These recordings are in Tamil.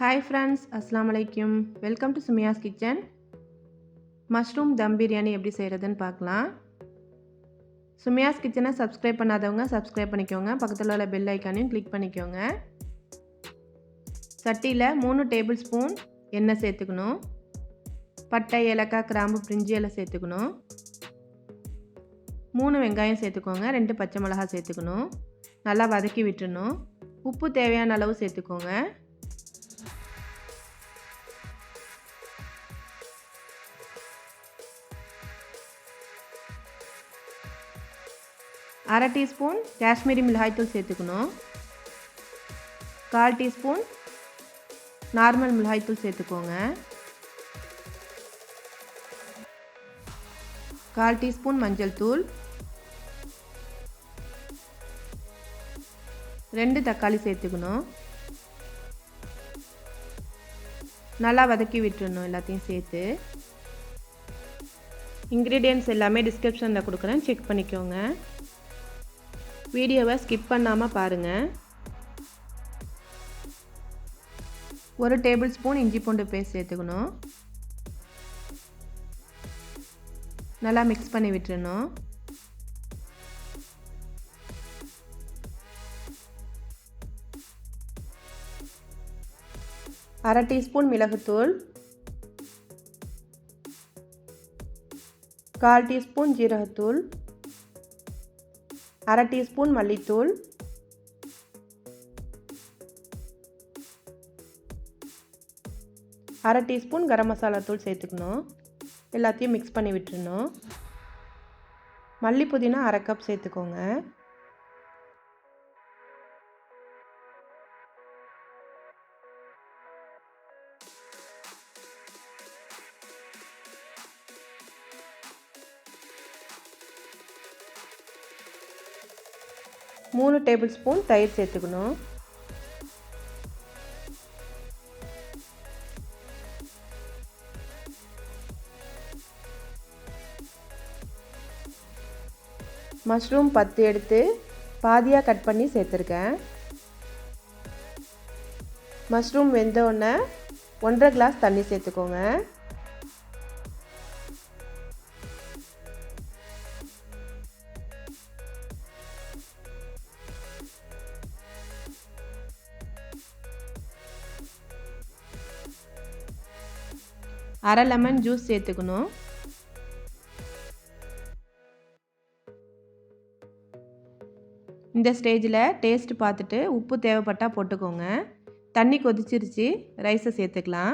Hi friends, Assalamu alaikum. Welcome to Sumiya's Kitchen. Mushroom DumBiriyani எப்படி செய்கிறதுன்னு பார்க்கலாம். Sumiya's Kitchen சப்ஸ்கிரைப் பண்ணாதவங்க சப்ஸ்கிரைப் பண்ணிக்கோங்க. பக்கத்தில் உள்ள பெல் ஐக்கானையும் கிளிக் பண்ணிக்கோங்க. சட்டியில் 3 டேபிள் ஸ்பூன் எண்ணெய் சேர்த்துக்கணும். பட்டை, ஏலக்காய், கிராம்பு, பிரிஞ்சி எல்லாம் சேர்த்துக்கணும். 3 வெங்காயம் சேர்த்துக்கோங்க. 2 பச்சை மிளகாய் சேர்த்துக்கணும். நல்லா வதக்கி விட்டுறணும். உப்பு தேவையான அளவு சேர்த்துக்கோங்க. அரை டீஸ்பூன் காஷ்மீரி மிளகாய்த்தூள் சேர்த்துக்கணும். 1/4 டீஸ்பூன் நார்மல் மிளகாய்த்தூள் சேர்த்துக்கோங்க. 1/4 டீஸ்பூன் மஞ்சள் தூள். 2 தக்காளி சேர்த்துக்கணும். நல்லா வதக்கி விட்டுறணும் எல்லாத்தையும் சேர்த்து. இன்க்ரீடியன்ட்ஸ் எல்லாமே டிஸ்கிரிப்ஷனில் கொடுக்குறேன், செக் பண்ணிக்கோங்க. வீடியோவை ஸ்கிப் பண்ணாமல் பாருங்கள். 1 டேபிள் ஸ்பூன் இஞ்சி பூண்டு பேஸ்ட் சேர்த்துக்கணும். நல்லா மிக்ஸ் பண்ணி விட்டுறணும். அரை டீஸ்பூன் மிளகுத்தூள். 1/4 டீஸ்பூன் ஜீரகத்தூள். அரை டீஸ்பூன் மல்லித்தூள். அரை டீஸ்பூன் கரம் மசாலா தூள் சேர்த்துக்கணும். எல்லாத்தையும் மிக்ஸ் பண்ணி விட்டுறணும். மல்லி புதினா அரை கப் சேர்த்துக்கோங்க. மூணு டேபிள் ஸ்பூன் தயிர் சேர்த்துக்கணும். மஷ்ரூம் 10 எடுத்து பாதியாக கட் பண்ணி சேர்த்துருக்கேன். மஷ்ரூம் வெந்தோடனே 1.5 கிளாஸ் தண்ணி சேர்த்துக்கோங்க. அரை லெமன் ஜூஸ் சேர்த்துக்கணும். இந்த ஸ்டேஜில் டேஸ்ட் பார்த்துட்டு உப்பு தேவைப்பட்டால் போட்டுக்கோங்க. தண்ணி கொதிச்சிருச்சு, ரைஸை சேர்த்துக்கலாம்.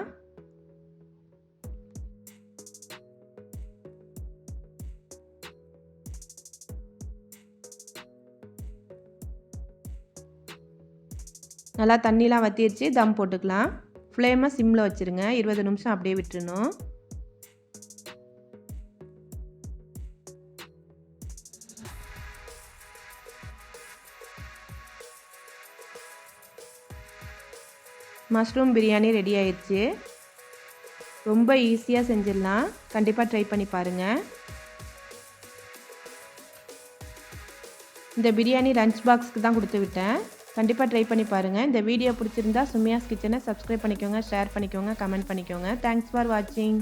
நல்லா தண்ணிலாம் வற்றிருச்சு, தம் போட்டுக்கலாம். ஃப்ளேமை சிம்மில் வச்சுருங்க. 20 நிமிஷம் அப்படியே விட்டுறணும். மஷ்ரூம் பிரியாணி ரெடி ஆயிடுச்சு. ரொம்ப ஈஸியாக செஞ்சிடலாம். கண்டிப்பாக ட்ரை பண்ணி பாருங்கள். இந்த பிரியாணி லஞ்ச் பாக்ஸுக்கு தான் கொடுத்து விட்டேன். கண்டிப்பாக ட்ரை பண்ணி பாருங்கள். இந்த வீடியோ பிடிச்சிருந்தா சுமியாஸ் கிச்சனை சப்ஸ்கிரைப் பண்ணிக்கோங்க, ஷேர் பண்ணிக்கோங்க, கமெண்ட் பண்ணிக்கோங்க. தேங்க்ஸ் ஃபார் வாட்சிங்.